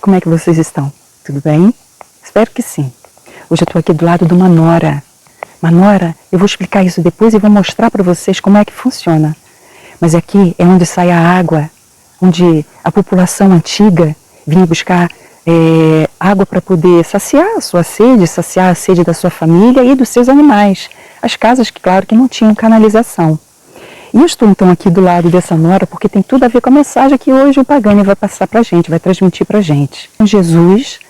como é que vocês estão? Tudo bem? Espero que sim. Hoje eu estou aqui do lado de uma nora. Uma nora, eu vou explicar isso depois e vou mostrar para vocês como é que funciona. Mas aqui é onde sai a água, onde a população antiga vinha buscar água para poder saciar a sua sede, saciar a sede da sua família e dos seus animais. As casas, que claro, que não tinham canalização. E eu estou então aqui do lado dessa nora porque tem tudo a ver com a mensagem que hoje o Pagani vai passar para a gente, vai transmitir para a gente. Jesus,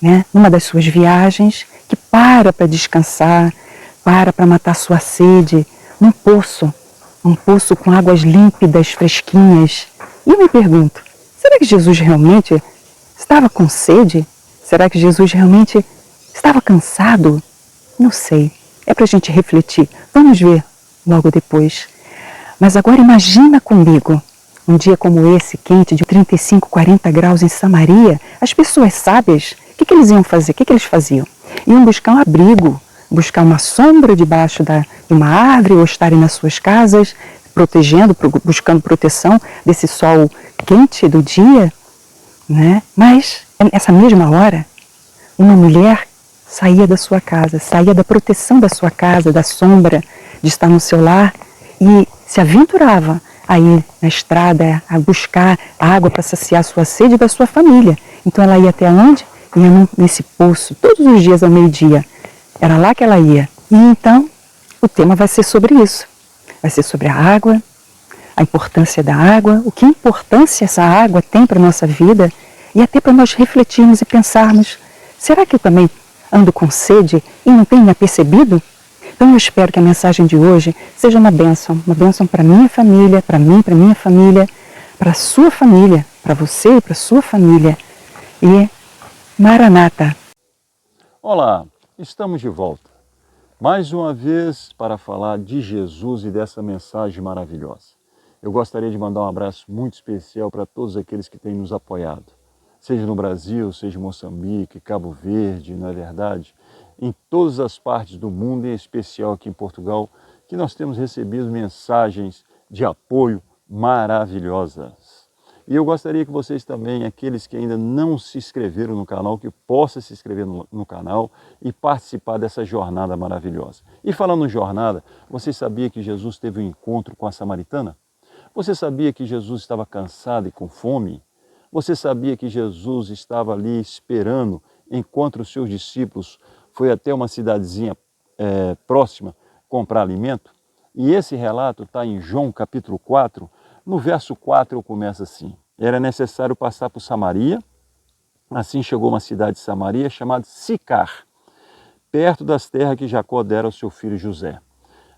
né, numa das suas viagens, que para descansar, para matar sua sede, num poço, um poço com águas límpidas, fresquinhas. E eu me pergunto, será que Jesus realmente estava com sede? Será que Jesus realmente estava cansado? Não sei, é para a gente refletir. Vamos ver logo depois. Mas agora imagina comigo, um dia como esse, quente, de 35, 40 graus em Samaria, as pessoas sábias, o que eles iam fazer? O que eles faziam? Iam buscar um abrigo, buscar uma sombra debaixo de uma árvore ou estarem nas suas casas, protegendo, buscando proteção desse sol quente do dia, né? Mas, nessa mesma hora, uma mulher saía da sua casa, saía da proteção da sua casa, da sombra de estar no seu lar e se aventurava a ir na estrada, a buscar água para saciar a sua sede e da sua família. Então ela ia até onde? Ia nesse poço, todos os dias ao meio-dia. Era lá que ela ia. E então o tema vai ser sobre isso. Vai ser sobre a água, a importância da água, o que importância essa água tem para a nossa vida e até para nós refletirmos e pensarmos, será que eu também ando com sede e não tenho me apercebido? Então eu espero que a mensagem de hoje seja uma bênção para minha família, para mim, para minha família, para a sua família, para você e para a sua família. E Maranata! Olá, estamos de volta. Mais uma vez para falar de Jesus e dessa mensagem maravilhosa. Eu gostaria de mandar um abraço muito especial para todos aqueles que têm nos apoiado. Seja no Brasil, seja em Moçambique, Cabo Verde, não é verdade? Em todas as partes do mundo, em especial aqui em Portugal, que nós temos recebido mensagens de apoio maravilhosas. E eu gostaria que vocês também, aqueles que ainda não se inscreveram no canal, que possam se inscrever no canal e participar dessa jornada maravilhosa. E falando em jornada, você sabia que Jesus teve um encontro com a samaritana? Você sabia que Jesus estava cansado e com fome? Você sabia que Jesus estava ali esperando enquanto os seus discípulos foi até uma cidadezinha próxima comprar alimento? E esse relato está em João capítulo 4, no verso 4 começa assim: era necessário passar por Samaria, assim chegou uma cidade de Samaria chamada Sicar, perto das terras que Jacó dera ao seu filho José.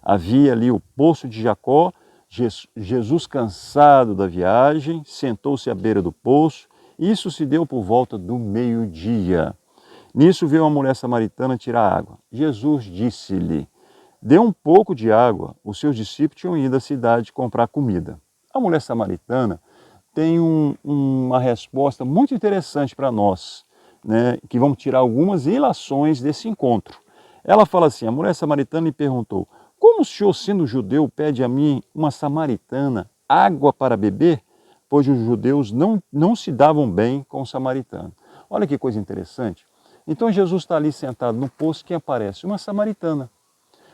Havia ali o poço de Jacó. Jesus, cansado da viagem, sentou-se à beira do poço. Isso se deu por volta do meio-dia. Nisso veio uma mulher samaritana tirar água. Jesus disse-lhe: dê um pouco de água. Os seus discípulos tinham ido à cidade comprar comida. A mulher samaritana tem uma resposta muito interessante para nós, né, que vamos tirar algumas ilações desse encontro. Ela fala assim: a mulher samaritana lhe perguntou: como o senhor, sendo judeu, pede a mim, uma samaritana, água para beber? Pois os judeus não se davam bem com o samaritano. Olha que coisa interessante. Então Jesus está ali sentado no poço, quem aparece? Uma samaritana.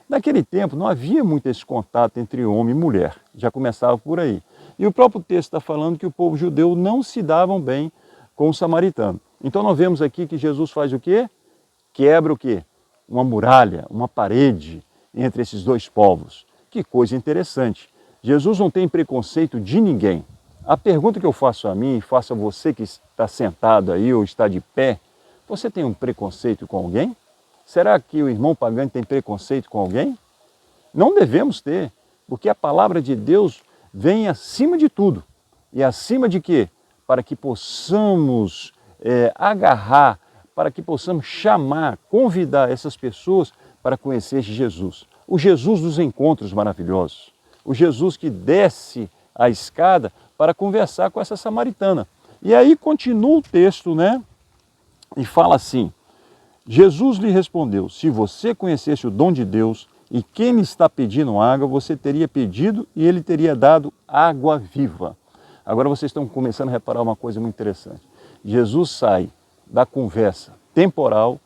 Naquele tempo não havia muito esse contato entre homem e mulher, já começava por aí. E o próprio texto está falando que o povo judeu não se davam bem com o samaritano. Então nós vemos aqui que Jesus faz o quê? Quebra o quê? Uma muralha, uma parede entre esses dois povos. Que coisa interessante. Jesus não tem preconceito de ninguém. A pergunta que eu faço a mim e faço a você que está sentado aí ou está de pé: você tem um preconceito com alguém? Será que o irmão Pagani tem preconceito com alguém? Não devemos ter, porque a palavra de Deus vem acima de tudo. E acima de quê? Para que possamos agarrar, para que possamos chamar, convidar essas pessoas para conhecer Jesus. O Jesus dos encontros maravilhosos. O Jesus que desce a escada para conversar com essa samaritana. E aí continua o texto, né? E fala assim: Jesus lhe respondeu: se você conhecesse o dom de Deus e quem lhe está pedindo água, você teria pedido e ele teria dado água viva. Agora vocês estão começando a reparar uma coisa muito interessante. Jesus sai da conversa temporal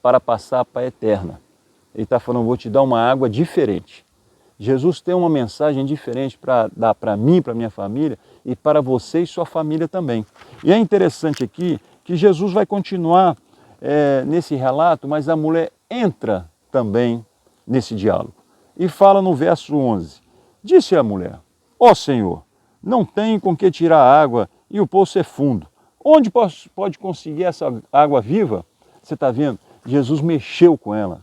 para passar para a eterna. Ele está falando, vou te dar uma água diferente. Jesus tem uma mensagem diferente para dar para mim, para minha família e para você e sua família também. E é interessante aqui que Jesus vai continuar nesse relato, mas a mulher entra também nesse diálogo. E fala no verso 11, disse a mulher, ó Senhor, não tem com que tirar água e o poço é fundo. Onde pode conseguir essa água viva? Você está vendo? Jesus mexeu com ela.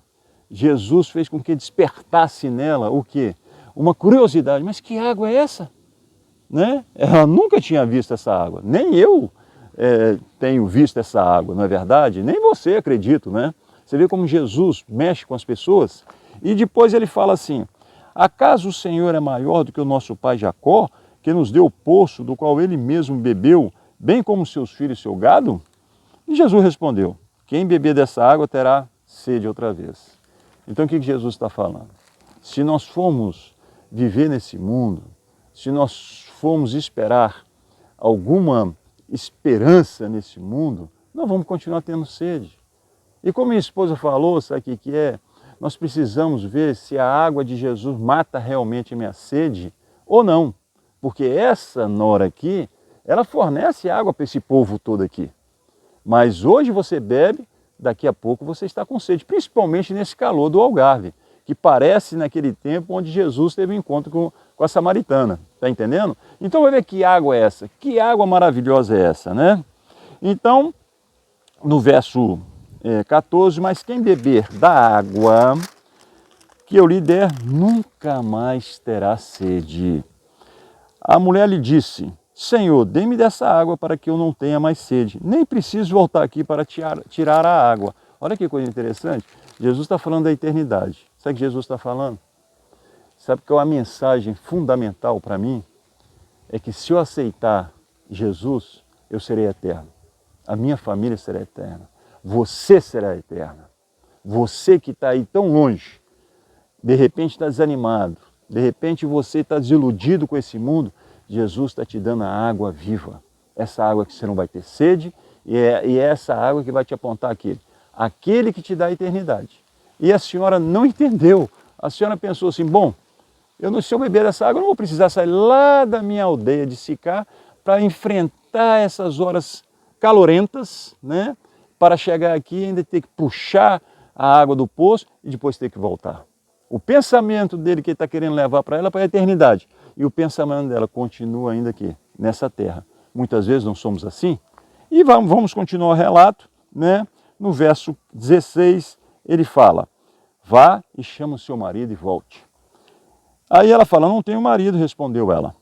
Jesus fez com que despertasse nela o quê? Uma curiosidade. Mas que água é essa? Né? Ela nunca tinha visto essa água. Nem eu tenho visto essa água, não é verdade? Nem você, acredito, né? Você vê como Jesus mexe com as pessoas? E depois ele fala assim, acaso o Senhor é maior do que o nosso pai Jacó, que nos deu o poço do qual ele mesmo bebeu, bem como seus filhos e seu gado? E Jesus respondeu, quem beber dessa água terá sede outra vez. Então o que Jesus está falando? Se nós formos viver nesse mundo, se nós formos esperar alguma esperança nesse mundo, nós vamos continuar tendo sede. E como minha esposa falou, sabe o que é? Nós precisamos ver se a água de Jesus mata realmente a minha sede ou não. Porque essa nora aqui, ela fornece água para esse povo todo aqui. Mas hoje você bebe, daqui a pouco você está com sede, principalmente nesse calor do Algarve, que parece naquele tempo onde Jesus teve um encontro com a samaritana, está entendendo? Então vai ver que água é essa, que água maravilhosa é essa, né? Então, no verso 14, mas quem beber da água que eu lhe der, nunca mais terá sede. A mulher lhe disse, Senhor, dê-me dessa água para que eu não tenha mais sede, nem preciso voltar aqui para tirar a água. Olha que coisa interessante, Jesus está falando da eternidade. Sabe o que Jesus está falando? Sabe que é uma mensagem fundamental para mim? É que se eu aceitar Jesus, eu serei eterno. A minha família será eterna. Você será eterna. Você que está aí tão longe, de repente está desanimado, de repente você está desiludido com esse mundo, Jesus está te dando a água viva. Essa água que você não vai ter sede e é essa água que vai te apontar aquele que te dá a eternidade. E a senhora não entendeu. A senhora pensou assim, bom, se eu beber dessa água, eu não vou precisar sair lá da minha aldeia de Sicá para enfrentar essas horas calorentas, né? Para chegar aqui e ainda ter que puxar a água do poço e depois ter que voltar. O pensamento dele que ele está querendo levar para ela para a eternidade. E o pensamento dela continua ainda aqui, nessa terra. Muitas vezes não somos assim. E vamos continuar o relato, né? No verso 16, ele fala, vá e chama o seu marido e volte. Aí ela fala, não tenho marido, respondeu ela.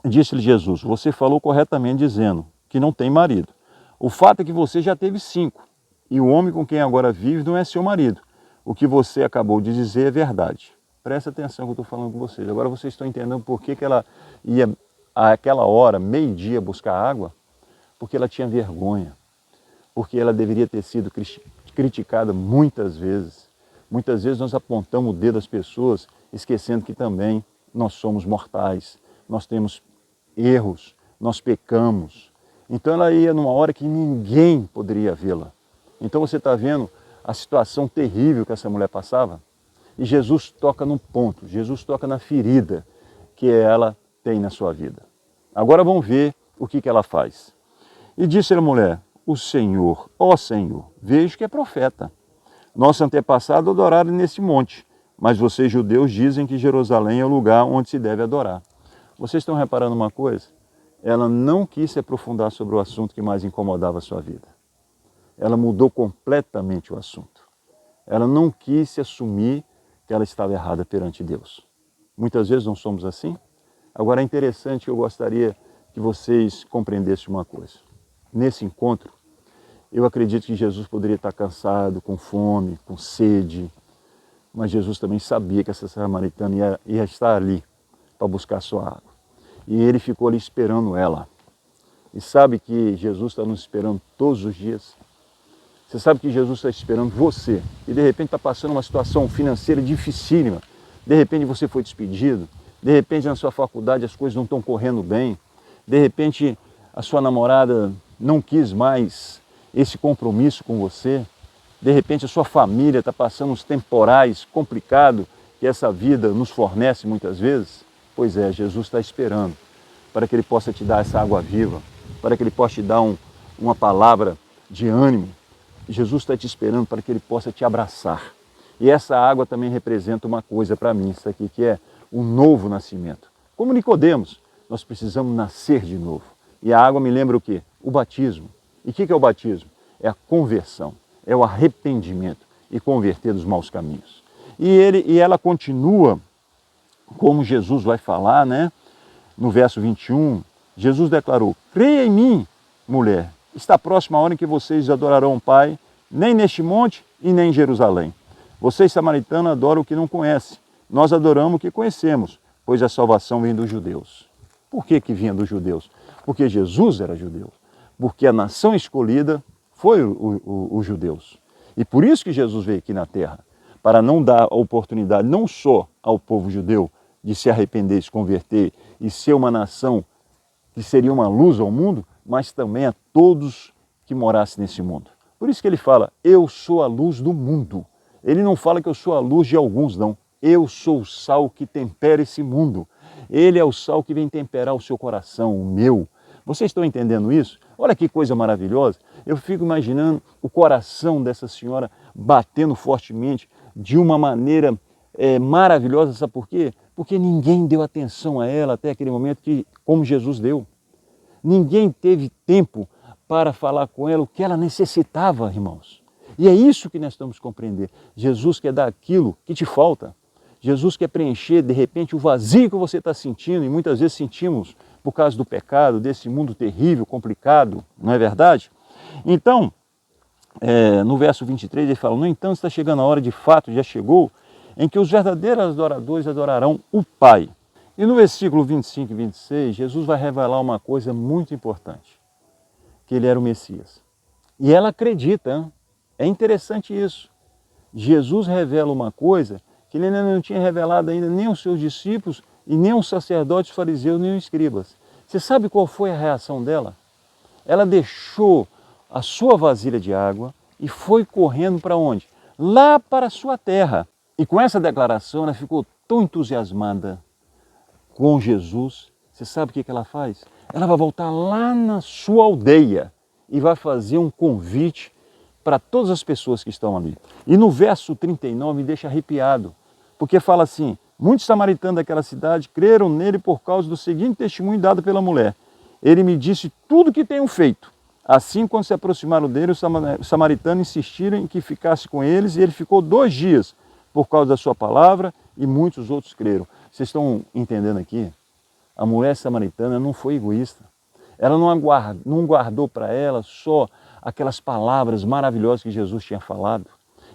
Disse-lhe Jesus, você falou corretamente dizendo que não tem marido. O fato é que você já teve 5, e o homem com quem agora vive não é seu marido. O que você acabou de dizer é verdade. Presta atenção que eu estou falando com vocês. Agora vocês estão entendendo por que ela ia àquela hora, meio-dia, buscar água? Porque ela tinha vergonha. Porque ela deveria ter sido criticada muitas vezes. Muitas vezes nós apontamos o dedo às pessoas, esquecendo que também nós somos mortais. Nós temos erros, nós pecamos. Então ela ia numa hora que ninguém poderia vê-la. Então você está vendo a situação terrível que essa mulher passava? E Jesus toca no ponto, Jesus toca na ferida que ela tem na sua vida. Agora vamos ver o que ela faz. E disse a mulher, o Senhor, ó Senhor, vejo que é profeta. Nosso antepassado adoraram nesse monte, mas vocês judeus dizem que Jerusalém é o lugar onde se deve adorar. Vocês estão reparando uma coisa? Ela não quis se aprofundar sobre o assunto que mais incomodava a sua vida. Ela mudou completamente o assunto. Ela não quis se assumir que ela estava errada perante Deus. Muitas vezes não somos assim. Agora é interessante que eu gostaria que vocês compreendessem uma coisa. Nesse encontro, eu acredito que Jesus poderia estar cansado, com fome, com sede, mas Jesus também sabia que essa samaritana ia estar ali para buscar sua água. E ele ficou ali esperando ela. E sabe que Jesus está nos esperando todos os dias? Você sabe que Jesus está esperando você e de repente está passando uma situação financeira dificílima. De repente você foi despedido, de repente na sua faculdade as coisas não estão correndo bem, de repente a sua namorada não quis mais esse compromisso com você. De repente a sua família está passando uns temporais complicados que essa vida nos fornece muitas vezes. Pois é, Jesus está esperando para que Ele possa te dar essa água viva, para que Ele possa te dar uma palavra de ânimo. Jesus está te esperando para que Ele possa te abraçar. E essa água também representa uma coisa para mim, isso aqui, que é o novo nascimento. Como Nicodemos, nós precisamos nascer de novo. E a água me lembra o quê? O batismo. E o que é o batismo? É a conversão, é o arrependimento e converter dos maus caminhos. E ela continua, como Jesus vai falar, né? No verso 21, Jesus declarou: creia em mim, mulher, está próxima a hora em que vocês adorarão o Pai, nem neste monte e nem em Jerusalém. Vocês, samaritanos, adoram o que não conhecem. Nós adoramos o que conhecemos, pois a salvação vem dos judeus. Por que vinha dos judeus? Porque Jesus era judeu. Porque a nação escolhida foi os judeus. E por isso que Jesus veio aqui na terra, para não dar a oportunidade não só ao povo judeu de se arrepender, se converter e ser uma nação que seria uma luz ao mundo, mas também a todos que morassem nesse mundo. Por isso que ele fala: eu sou a luz do mundo. Ele não fala que eu sou a luz de alguns, não. Eu sou o sal que tempera esse mundo. Ele é o sal que vem temperar o seu coração, o meu. Vocês estão entendendo isso? Olha que coisa maravilhosa. Eu fico imaginando o coração dessa senhora batendo fortemente de uma maneira maravilhosa. Sabe por quê? Porque ninguém deu atenção a ela até aquele momento como Jesus deu. Ninguém teve tempo para falar com ela o que ela necessitava, irmãos. E é isso que nós temos que compreender. Jesus quer dar aquilo que te falta. Jesus quer preencher, de repente, o vazio que você está sentindo, e muitas vezes sentimos por causa do pecado, desse mundo terrível, complicado, não é verdade? Então, no verso 23 ele fala: no entanto, está chegando a hora, de fato, já chegou, em que os verdadeiros adoradores adorarão o Pai. E no versículo 25 e 26, Jesus vai revelar uma coisa muito importante, que Ele era o Messias. E ela acredita, hein? É interessante isso. Jesus revela uma coisa que Ele ainda não tinha revelado ainda nem aos seus discípulos e nem aos sacerdotes, fariseus, nem aos escribas. Você sabe qual foi a reação dela? Ela deixou a sua vasilha de água e foi correndo para onde? Lá para a sua terra. E com essa declaração ela ficou tão entusiasmada com Jesus. Você sabe o que ela faz? Ela vai voltar lá na sua aldeia e vai fazer um convite para todas as pessoas que estão ali. E no verso 39 me deixa arrepiado, porque fala assim: muitos samaritanos daquela cidade creram nele por causa do seguinte testemunho dado pela mulher: ele me disse tudo o que tenho feito. Assim, quando se aproximaram dele, os samaritanos insistiram em que ficasse com eles, e ele ficou 2 dias por causa da sua palavra, e muitos outros creram. Vocês estão entendendo aqui? A mulher samaritana não foi egoísta. Ela não guardou para ela só aquelas palavras maravilhosas que Jesus tinha falado.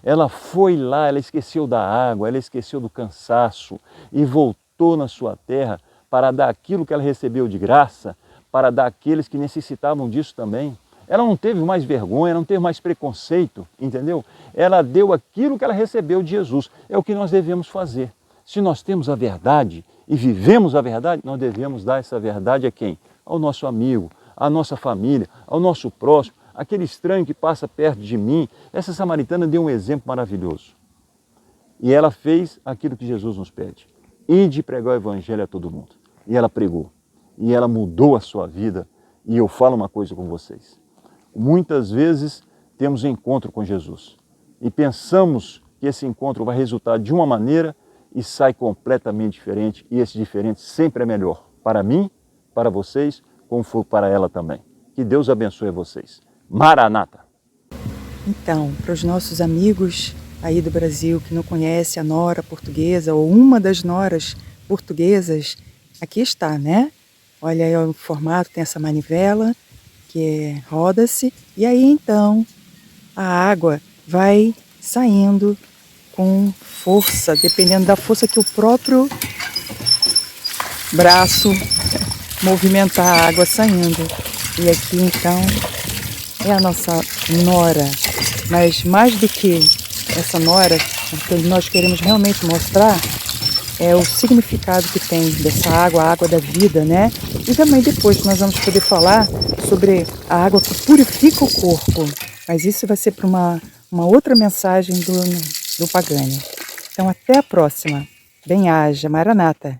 Ela foi lá, ela esqueceu da água, ela esqueceu do cansaço e voltou na sua terra para dar aquilo que ela recebeu de graça, para dar àqueles que necessitavam disso também. Ela não teve mais vergonha, não teve mais preconceito, entendeu? Ela deu aquilo que ela recebeu de Jesus. É o que nós devemos fazer. Se nós temos a verdade e vivemos a verdade, nós devemos dar essa verdade a quem? Ao nosso amigo, à nossa família, ao nosso próximo, aquele estranho que passa perto de mim. Essa samaritana deu um exemplo maravilhoso. E ela fez aquilo que Jesus nos pede: ide pregar o evangelho a todo mundo. E ela pregou. E ela mudou a sua vida. E eu falo uma coisa com vocês: muitas vezes temos encontro com Jesus e pensamos que esse encontro vai resultar de uma maneira e sai completamente diferente, e esse diferente sempre é melhor para mim, para vocês, como foi para ela também. Que Deus abençoe vocês. Maranata! Então, para os nossos amigos aí do Brasil que não conhecem a nora portuguesa ou uma das noras portuguesas, aqui está, né? Olha aí o formato, tem essa manivela que roda-se, e aí então a água vai saindo com força, dependendo da força que o próprio braço movimenta a água saindo. E aqui então é a nossa nora, mas mais do que essa nora, o que nós queremos realmente mostrar o significado que tem dessa água, a água da vida, né? E também depois nós vamos poder falar sobre a água que purifica o corpo. Mas isso vai ser para uma outra mensagem do Pagani. Então até a próxima. Bem-aja, Maranata.